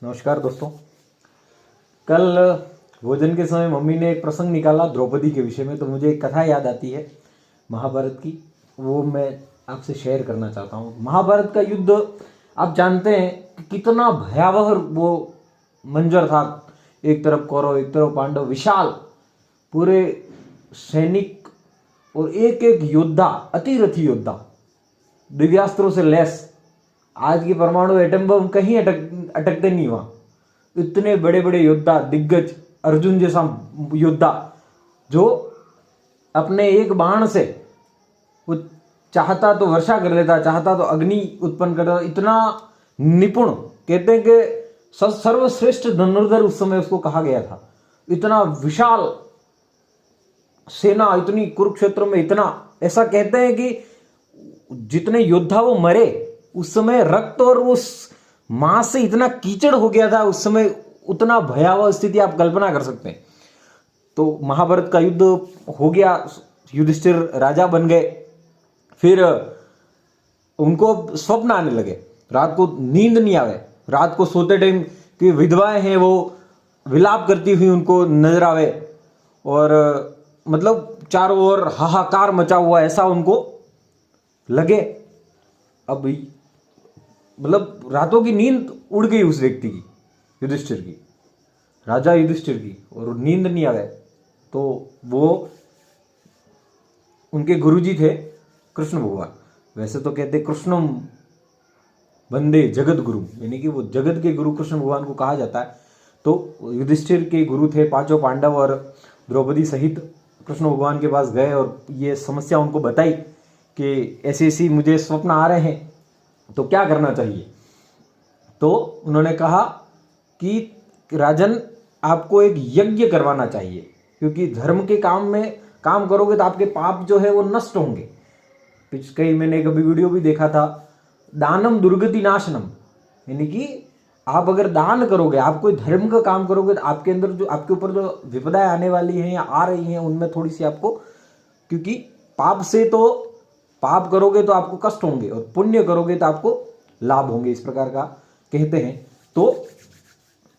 नमस्कार दोस्तों। कल भोजन के समय मम्मी ने एक प्रसंग निकाला द्रौपदी के विषय में, तो मुझे एक कथा याद आती है महाभारत की। वो मैं आपसे शेयर करना चाहता हूँ। महाभारत का युद्ध आप जानते हैं कि कितना भयावह वो मंजर था। एक तरफ कौरव, एक तरफ पांडव, विशाल पूरे सैनिक और एक एक योद्धा, अतिरथी योद्धा, दिव्यास्त्रों से लैस। आज की परमाणु एटम बम कहीं अटकते नहीं वहां। इतने बड़े बड़े योद्धा, दिग्गज, अर्जुन जैसा योद्धा जो अपने एक बाण से वो चाहता तो वर्षा कर लेता, चाहता तो अग्नि उत्पन्न कर देता। इतना निपुण, कहते हैं कि सर्वश्रेष्ठ धनुर्धर उस समय उसको कहा गया था। इतना विशाल सेना, इतनी कुरुक्षेत्र में, इतना, ऐसा कहते हैं कि जितने योद्धा वो मरे उस समय रक्त और उस मांस से इतना कीचड़ हो गया था उस समय। उतना भयावह स्थिति आप कल्पना कर सकते हैं। तो महाभारत का युद्ध हो गया, युधिष्ठिर राजा बन गए। फिर उनको स्वप्न आने लगे, रात को नींद नहीं आवे। रात को सोते टाइम कि विधवाएं हैं वो विलाप करती हुई उनको नजर आवे, और मतलब चारों ओर हाहाकार मचा हुआ ऐसा उनको लगे। अब मतलब रातों की नींद उड़ गई उस व्यक्ति की, युधिष्ठिर की, राजा युधिष्ठिर की, और नींद नहीं आ गए। तो वो उनके गुरुजी थे कृष्ण भगवान। वैसे तो कहते कृष्णम वंदे जगत गुरु, यानी कि वो जगत के गुरु कृष्ण भगवान को कहा जाता है। तो युधिष्ठिर के गुरु थे पांचों पांडव, और द्रौपदी सहित कृष्ण भगवान के पास गए और ये समस्या उनको बताई कि ऐसी ऐसी मुझे स्वप्न आ रहे हैं, तो क्या करना चाहिए। तो उन्होंने कहा कि राजन, आपको एक यज्ञ करवाना चाहिए, क्योंकि धर्म के काम में काम करोगे तो आपके पाप जो है वो नष्ट होंगे। कई मैंने कभी वीडियो भी देखा था, दानम दुर्गति नाशनम, यानी कि आप अगर दान करोगे, आप कोई धर्म का काम करोगे, तो आपके अंदर जो, आपके ऊपर जो विपदाएं आने वाली हैं या आ रही हैं, उनमें थोड़ी सी आपको, क्योंकि पाप से तो, पाप करोगे तो आपको कष्ट होंगे और पुण्य करोगे तो आपको लाभ होंगे, इस प्रकार का कहते हैं। तो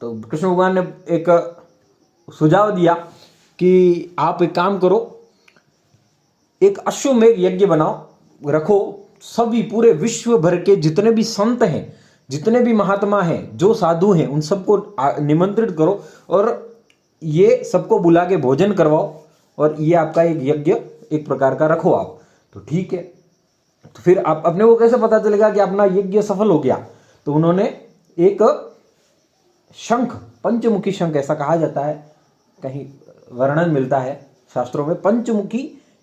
कृष्ण भगवान ने एक सुझाव दिया कि आप एक काम करो, एक अश्वमेध यज्ञ बनाओ, रखो। सभी पूरे विश्व भर के जितने भी संत हैं, जितने भी महात्मा हैं, जो साधु हैं, उन सबको निमंत्रित करो और ये सबको बुला के भोजन करवाओ, और ये आपका एक यज्ञ एक प्रकार का रखो आप। तो ठीक है। तो फिर आप अपने को कैसे पता चलेगा कि अपना यज्ञ सफल हो गया। तो उन्होंने एक शंख, पंचमुखी शंख ऐसा कहा जाता है, कहीं वर्णन मिलता है शास्त्रों में, पंचमुखी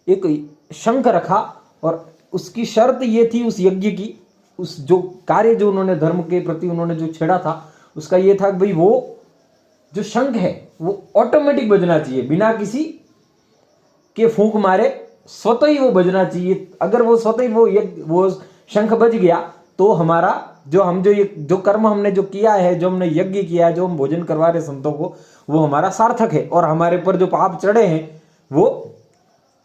एक शंख रखा। और उसकी शर्त ये थी उस यज्ञ की, उस जो कार्य जो उन्होंने धर्म के प्रति उन्होंने जो छेड़ा था, उसका ये था कि भाई वो जो शंख है वो ऑटोमेटिक बजना चाहिए, बिना किसी के फूंक मारे, स्वतः ही वो बजना चाहिए। अगर वो स्वतः ही वो शंख बज गया तो हमारा जो कर्म हमने जो किया है, जो हमने यज्ञ किया है, जो हम भोजन करवा रहे संतों को, वो हमारा सार्थक है, और हमारे पर जो पाप चढ़े हैं वो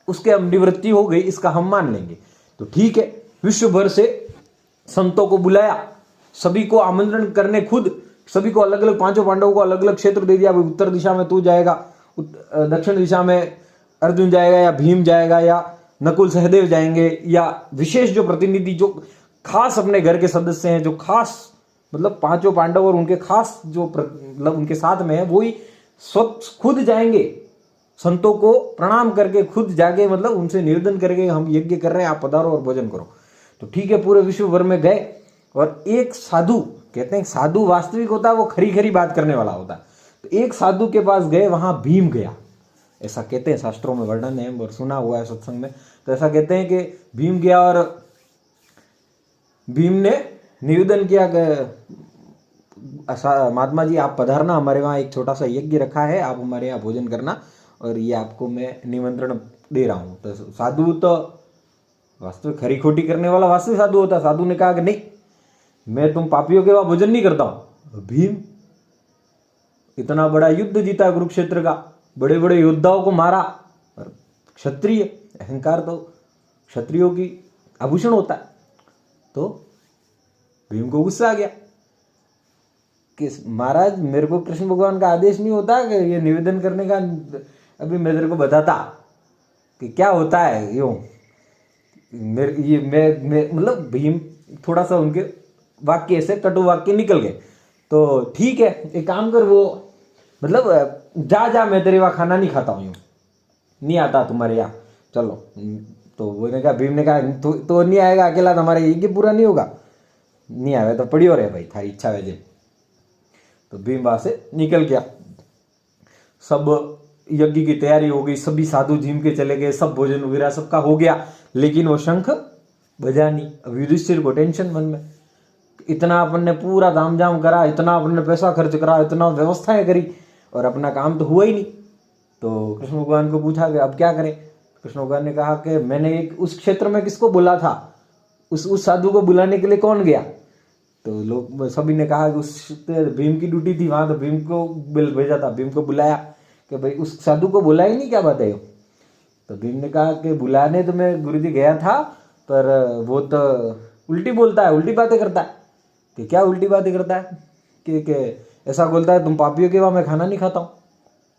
उसके अब निवृत्ति हो गई, इसका हम मान लेंगे। तो ठीक है, विश्व भर से संतों को बुलाया, सभी को आमंत्रण करने, खुद सभी को अलग अलग, पांचों पांडवों को अलग अलग क्षेत्र दे दिया। उत्तर दिशा में तू जाएगा, दक्षिण दिशा में अर्जुन जाएगा, या भीम जाएगा, या नकुल सहदेव जाएंगे, या विशेष जो प्रतिनिधि, जो खास अपने घर के सदस्य हैं, जो खास मतलब पांचों पांडव और उनके खास जो मतलब उनके साथ में है, वही खुद जाएंगे, संतों को प्रणाम करके खुद जाके, मतलब उनसे निवेदन करके हम यज्ञ कर रहे हैं, आप पधारो और भोजन करो। तो ठीक है, पूरे विश्व भर में गए, और एक साधु, कहते हैं साधु वास्तविक होता है, वो खरी खरी बात करने वाला होता है। तो एक साधु के पास गए, वहां भीम गया, ऐसा कहते हैं, शास्त्रों में वर्णन है और सुना हुआ है सत्संग में। तो ऐसा कहते हैं कि भीम गया और भीम ने निवेदन किया कि महात्मा जी आप पधारना, हमारे वहाँ एक छोटा सा यज्ञ रखा है, आप हमारे यहाँ भोजन करना, और ये आपको मैं निमंत्रण दे रहा हूँ। तो साधु तो वास्तविक खरी खोटी करने वाला वास्तविक साधु होता। साधु ने कहा कि नहीं, मैं तुम पापियों के वहाँ भोजन नहीं करता हूँ। भीम इतना बड़ा युद्ध जीता कुरुक्षेत्र का, बड़े बड़े योद्धाओं को मारा, और क्षत्रिय, अहंकार तो क्षत्रियों की आभूषण होता है। तो भीम को गुस्सा आ गया, कि महाराज मेरे को कृष्ण भगवान का आदेश नहीं होता कि ये निवेदन करने का, अभी मैं तेरे को बताता कि क्या होता है यूँ। मेरे ये मैं मतलब भीम थोड़ा सा उनके वाक्य ऐसे कटु वाक्य निकल गए। तो ठीक है, एक काम कर, वो मतलब जा जा, मैं तेरे वहाँ खाना नहीं खाता हूँ, यूँ नहीं आता तुम्हारे यहाँ, चलो। तो वो ने कहा, भीम ने कहा तो नहीं आएगा अकेला, तुम्हारे यज्ञ पूरा नहीं होगा, नहीं आवे तो पड़ी हो रहे भाई, थारी इच्छा है। तो भीम वहां से निकल गया। सब यज्ञ की तैयारी हो गई, सभी साधु झीम के चले गए, सब भोजन वगैरह सबका हो गया, लेकिन वो शंख बजा नहीं। अब युधिष्ठिर को टेंशन मन में, इतना अपन ने पूरा तामझाम करा, इतना अपन ने पैसा खर्च करा, इतना व्यवस्थाएं करी, और अपना काम तो हुआ ही नहीं। तो कृष्ण भगवान को पूछा कि अब क्या करें। कृष्ण भगवान ने कहा कि मैंने एक उस क्षेत्र में किसको बुला था, उस साधु को बुलाने के लिए कौन गया। तो लोग सभी ने कहा कि उस भीम की ड्यूटी थी वहां, तो भीम को भेजा था, भीम को बुलाया कि भाई उस साधु को बुलाया ही नहीं, क्या बात है। तो भीम ने कहा कि बुलाने तो मैं गुरुजी गया था, पर वो तो उल्टी बोलता है, उल्टी बातें करता है। कि क्या उल्टी बातें करता है कि ऐसा बोलता है, तुम पापियों के वहाँ मैं खाना नहीं खाता हूँ।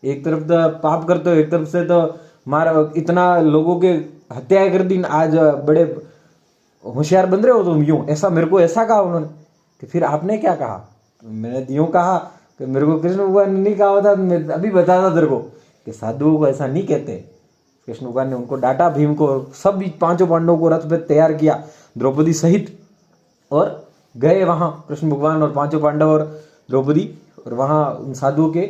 एक तरफ तो पाप करते हो, एक तरफ से तो मारा, इतना लोगों के हत्याएं कर दी, आज बड़े होशियार बन रहे हो तुम, यूं ऐसा मेरे को ऐसा कहा उन्होंने। कि फिर आपने क्या कहा। तो मैंने यूं कहा कि मेरे को कृष्ण भगवान ने नहीं कहा था, मैं अभी बताता तेरे को कि साधुओं को ऐसा नहीं कहते। कृष्ण भगवान ने उनको डांटा, भीम को, सब पांचों पांडवों को रथ पे तैयार किया द्रौपदी सहित, और गए वहां कृष्ण भगवान और पांचों पांडव और द्रौपदी, और वहां उन साधुओं के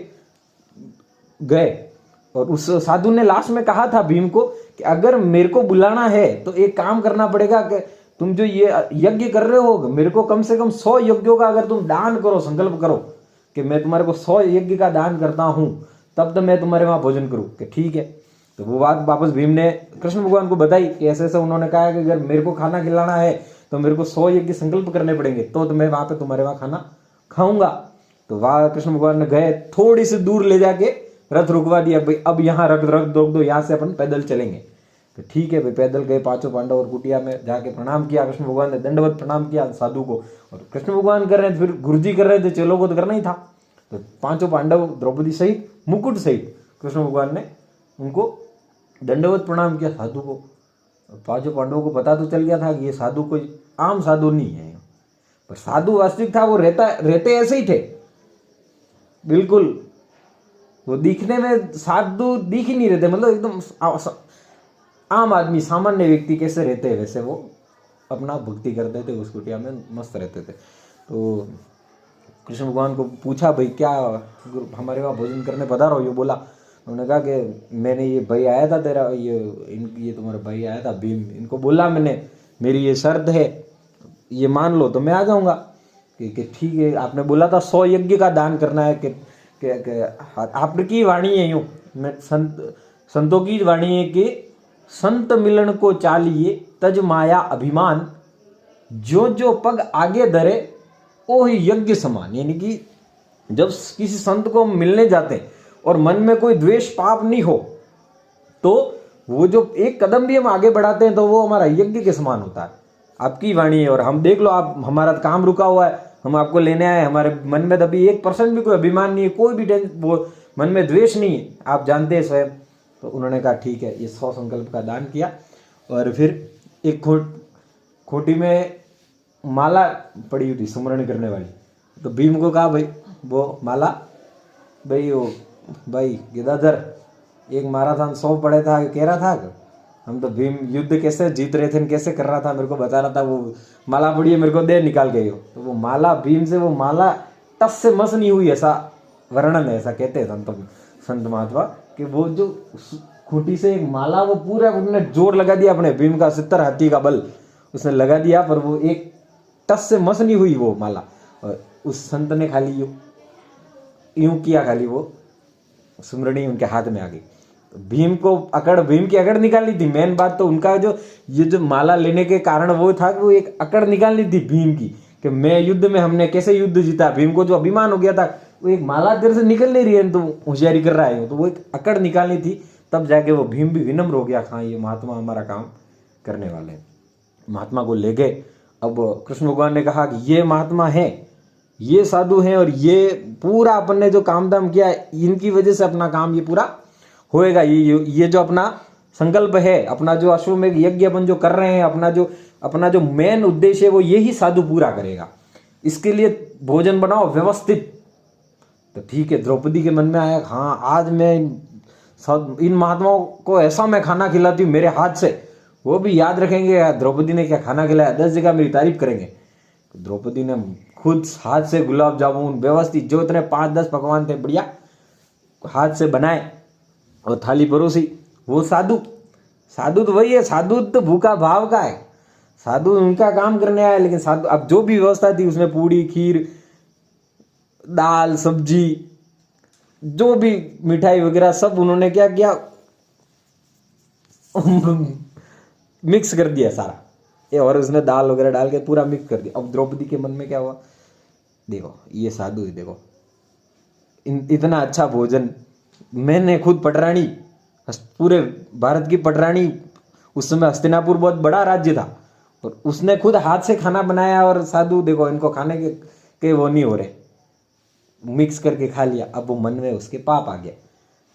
गए। और उस साधु ने लास्ट में कहा था भीम को कि अगर मेरे को बुलाना है तो एक काम करना पड़ेगा कि तुम जो ये यज्ञ कर रहे हो, मेरे को कम से कम 100 यज्ञों का अगर तुम दान करो, संकल्प करो कि मैं तुम्हारे को 100 यज्ञ का दान करता हूं, तब तो मैं तुम्हारे वहां भोजन करूं। कि ठीक है। तो वो बात वापस भीम ने कृष्ण भगवान को बताई कि ऐसे ऐसे उन्होंने कहा कि अगर मेरे को खाना खिलाना है तो मेरे को 100 यज्ञ संकल्प करने पड़ेंगे, तो मैं वहां पे तुम्हारे वहां खाना खाऊंगा। तो वहां कृष्ण भगवान ने गए, थोड़ी सी दूर ले जाके रथ रुकवा दिया, भाई अब यहाँ रख दो, यहाँ से अपन पैदल चलेंगे। तो ठीक है भाई, पैदल गए पांचों पांडव, और कुटिया में जाके प्रणाम किया। कृष्ण भगवान ने दंडवत प्रणाम किया साधु को, और कृष्ण भगवान कर रहे थे, फिर गुरुजी कर रहे थे, चेलों को तो करना ही था। तो पांचों पांडव द्रौपदी सहित, मुकुट सहित कृष्ण भगवान ने उनको दंडवत प्रणाम किया साधु को। पांचों पांडवों को पता तो चल गया था कि ये साधु कोई आम साधु नहीं है, पर साधु वास्तविक था, वो रहते ऐसे ही थे बिल्कुल। वो दिखने में साधु दिख ही नहीं रहते, मतलब एकदम आम आदमी, सामान्य व्यक्ति कैसे रहते हैं वैसे वो अपना भक्ति करते थे, उस कुटिया में मस्त रहते थे। तो कृष्ण भगवान को पूछा, भाई क्या हमारे वहाँ भोजन करने पधारो। ये बोला, उन्होंने कहा कि मैंने ये भाई आया था तेरा, ये तुम्हारा भाई आया था भीम, इनको बोला मैंने मेरी ये शर्त है, ये मान लो तो मैं आ जाऊँगा। कि ठीक है, आपने बोला था 100 यज्ञ का दान करना है, कि आपकी वाणी है, यूं मैं संतों की वाणी है कि संत मिलन को चालिए तज माया अभिमान, जो जो पग आगे धरे ओ ही यज्ञ समान। यानी कि जब किसी संत को मिलने जाते हैं और मन में कोई द्वेष पाप नहीं हो, तो वो जो एक कदम भी हम आगे बढ़ाते हैं तो वो हमारा यज्ञ के समान होता है। आपकी वाणी है, और हम देख लो, आप हमारा काम रुका हुआ है, हम आपको लेने आए, हमारे मन में तभी 1% भी कोई अभिमान नहीं है, कोई भी वो मन में द्वेष नहीं है, आप जानते हैं स्वयं। तो उन्होंने कहा ठीक है, ये 100 संकल्प का दान किया। और फिर एक खोटी में माला पड़ी हुई थी सुमरण करने वाली। तो भीम को कहा, भाई वो माला, भाई गिदाधर, एक माराथन 100 पड़े था, कह रहा था हम तो भीम युद्ध कैसे जीत रहे थे, कैसे कर रहा था, मेरे को बता रहा था, वो माला पड़ी है, मेरे को दे, निकाल गई हो। तो वो माला भीम से, वो माला टस से मस नहीं हुई, ऐसा वर्णन है, ऐसा कहते हैं संत महात्मा, कि वो जो खूंटी से एक माला, वो पूरा उन्होंने जोर लगा दिया अपने भीम का 70 हाथी का बल उसने लगा दिया, पर वो एक टस से मस नहीं हुई वो माला। और उस संत ने खाली यूं किया, खाली वो सुमरणी उनके हाथ में आ गई। भीम की अकड़ निकालनी थी। मेन बात तो उनका ये जो माला लेने के कारण वो था कि वो एक अकड़ निकालनी थी भीम की, कि मैं युद्ध में, हमने कैसे युद्ध जीता। भीम को जो अभिमान हो गया था, वो एक माला तेरे से निकल नहीं रही है, तो होशियारी कर रहा है, तो वो एक अकड़ निकालनी थी। तब जाके वो भीम भी विनम्र हो गया, हाँ ये महात्मा हमारा काम करने वाले। महात्मा को ले गए। अब कृष्ण भगवान ने कहा कि ये महात्मा है, ये साधु हैं और ये पूरा अपन ने जो काम धाम किया इनकी वजह से अपना काम ये पूरा होएगा। ये जो अपना संकल्प है, अपना जो अश्वमेध यज्ञ अपन जो कर रहे हैं, अपना जो मेन उद्देश्य है वो यही साधु पूरा करेगा। इसके लिए भोजन बनाओ व्यवस्थित। तो ठीक है, द्रौपदी के मन में आया, हाँ आज मैं इन महात्माओं को ऐसा मैं खाना खिलाती हूँ मेरे हाथ से, वो भी याद रखेंगे द्रौपदी ने क्या खाना खिलाया, 10 जगह मेरी तारीफ करेंगे। तो द्रौपदी ने खुद हाथ से गुलाब जामुन व्यवस्थित जो इतने 5-10 पकवान थे बढ़िया हाथ से बनाए और थाली परोसी। वो साधु तो वही है, साधु तो भूखा भाव का है, साधु उनका काम करने आया। लेकिन साधु अब जो भी व्यवस्था थी उसमें पूड़ी खीर दाल सब्जी जो भी मिठाई वगैरह सब उन्होंने क्या किया मिक्स कर दिया सारा ये, और उसने दाल वगैरह डाल के पूरा मिक्स कर दिया। अब द्रौपदी के मन में क्या हुआ, देखो ये साधु ही देखो इतना अच्छा भोजन, मैंने खुद पटरानी, पूरे भारत की पटरानी, उस समय हस्तिनापुर बहुत बड़ा राज्य था और उसने खुद हाथ से खाना बनाया और साधु देखो इनको खाने के वो नहीं हो रहे, मिक्स करके खा लिया। अब वो मन में उसके पाप आ गया।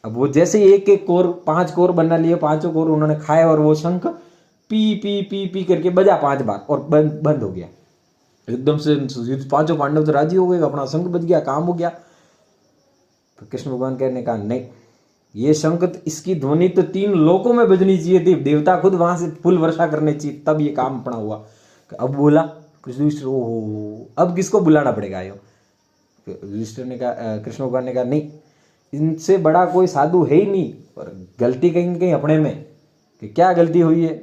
अब वो जैसे एक एक कोर 5 कोर बना लिए, 5 कोर उन्होंने खाए और वो शंख पी पी पी पी करके बजा 5 बार और बंद हो गया एकदम से। 5 पांडव तो राजी हो गए, अपना शंख बज गया, काम हो गया। तो कृष्ण भगवान कहने कहा नहीं, ये शंख इसकी ध्वनि तो 3 लोकों में बजनी चाहिए थी, देवता खुद वहां से फूल वर्षा करनी चाहिए, तब ये काम अपना हुआ। अब बोला कृष्ण, ओहो अब किसको बुलाना पड़ेगा यो। युधिष्ठिर ने कहा, कृष्ण भगवान ने कहा नहीं, इनसे बड़ा कोई साधु है ही नहीं, और गलती कहीं कहीं अपने में कि क्या गलती हुई है।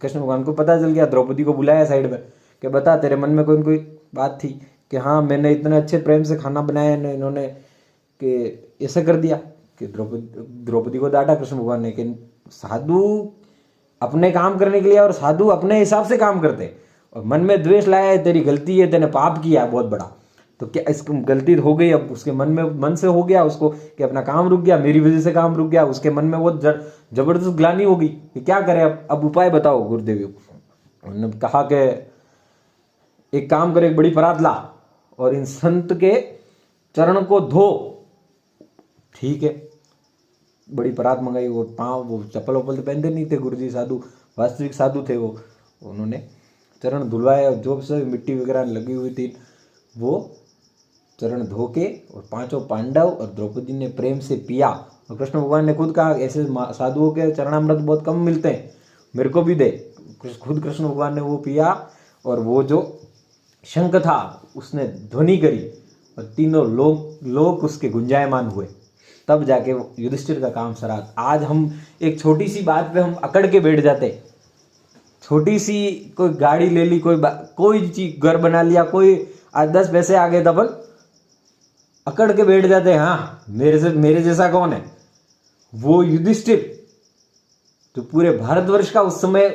कृष्ण भगवान को पता चल गया, द्रौपदी को बुलाया साइड में कि बता तेरे मन में कोई बात थी कि हाँ मैंने इतने अच्छे प्रेम से खाना बनाया, इन्होंने कि ऐसा कर दिया। कि द्रौपदी को डांटा कृष्ण भगवान ने कि साधु अपने काम करने के लिए और साधु अपने हिसाब से काम करते, और मन में द्वेष लाया है, तेरी गलती है, तेने पाप किया बहुत बड़ा। तो क्या इसको गलती हो गई, अब उसके मन से हो गया उसको कि अपना काम रुक गया, मेरी वजह से काम रुक गया, उसके मन में वो जबरदस्त ग्लानि होगी कि क्या करें अब उपाय बताओ गुरुदेव। उन्होंने कहा कि एक काम करे, एक बड़ी परात ला और इन संत के चरण को धो। ठीक है, बड़ी परात मंगाई, वो पाँव वो चप्पल वप्पल तो पहनते नहीं थे गुरुजी, साधु वास्तविक साधु थे वो। उन्होंने चरण धुलवाए और जो से मिट्टी वगैरह लगी हुई थी वो चरण धो के, और 5 पांडव और द्रौपदी ने प्रेम से पिया। और कृष्ण भगवान ने खुद कहा ऐसे साधुओं के चरणामृत बहुत कम मिलते हैं, मेरे को भी दे। खुद कृष्ण भगवान ने वो पिया और वो जो शंख था उसने ध्वनि करी और तीनों लोग उसके गुंजायमान हुए, तब जाके युधिष्ठिर का काम सरा। आज हम एक छोटी सी बात पे हम अकड़ के बैठ जाते, छोटी सी कोई गाड़ी ले ली, कोई चीज घर बना लिया, कोई आज 10 पैसे आ गए तो अपन अकड़ के बैठ जाते हैं, हाँ मेरे जैसा कौन है। वो युधिष्ठिर जो पूरे भारतवर्ष का उस समय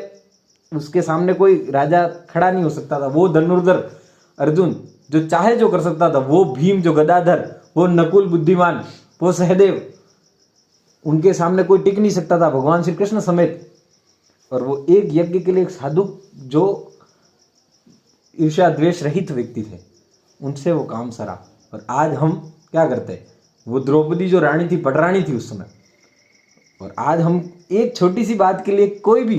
उसके सामने कोई राजा खड़ा नहीं हो सकता था, वो धनुर्धर अर्जुन जो चाहे जो कर सकता था, वो भीम जो गदाधर, वो नकुल बुद्धिमान, वो सहदेव, उनके सामने कोई टिक नहीं सकता था, भगवान श्री कृष्ण समेत। और वो एक यज्ञ के लिए एक साधु जो ईर्ष्या द्वेष रहित व्यक्ति थे, उनसे वो काम सरा। और आज हम क्या करते, वो द्रौपदी जो रानी थी, पटरानी थी उस समय, और आज हम एक छोटी सी बात के लिए कोई भी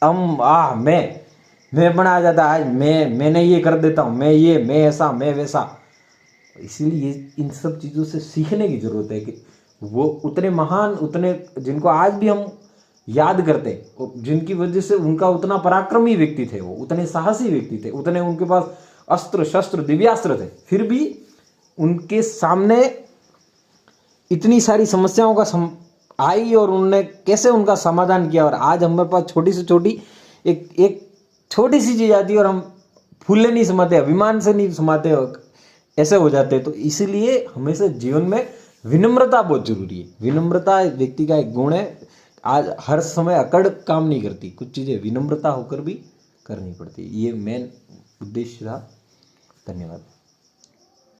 मैं बना आ जाता, आज मैंने ये कर देता हूँ, मैं ऐसा मैं वैसा। इसीलिए इन सब चीज़ों से सीखने की जरूरत है कि वो उतने महान, उतने जिनको आज भी हम याद करते, जिनकी वजह से उनका उतना पराक्रमी व्यक्ति थे, वो उतने साहसी व्यक्ति थे, उतने उनके पास अस्त्र शस्त्र दिव्यास्त्र थे, फिर भी उनके सामने इतनी सारी समस्याओं का आई और उन्होंने कैसे उनका समाधान किया। और आज हमारे पास छोटी से छोटी एक छोटी सी चीज आती है और हम फूले नहीं समाते, अभिमान से नहीं समाते, ऐसे हो जाते। तो इसीलिए हमेशा जीवन में विनम्रता बहुत जरूरी है। विनम्रता व्यक्ति का एक गुण है। आज हर समय अकड़ काम नहीं करती, कुछ चीजें विनम्रता होकर भी करनी पड़ती है। ये मेन उद्देश्य था। धन्यवाद।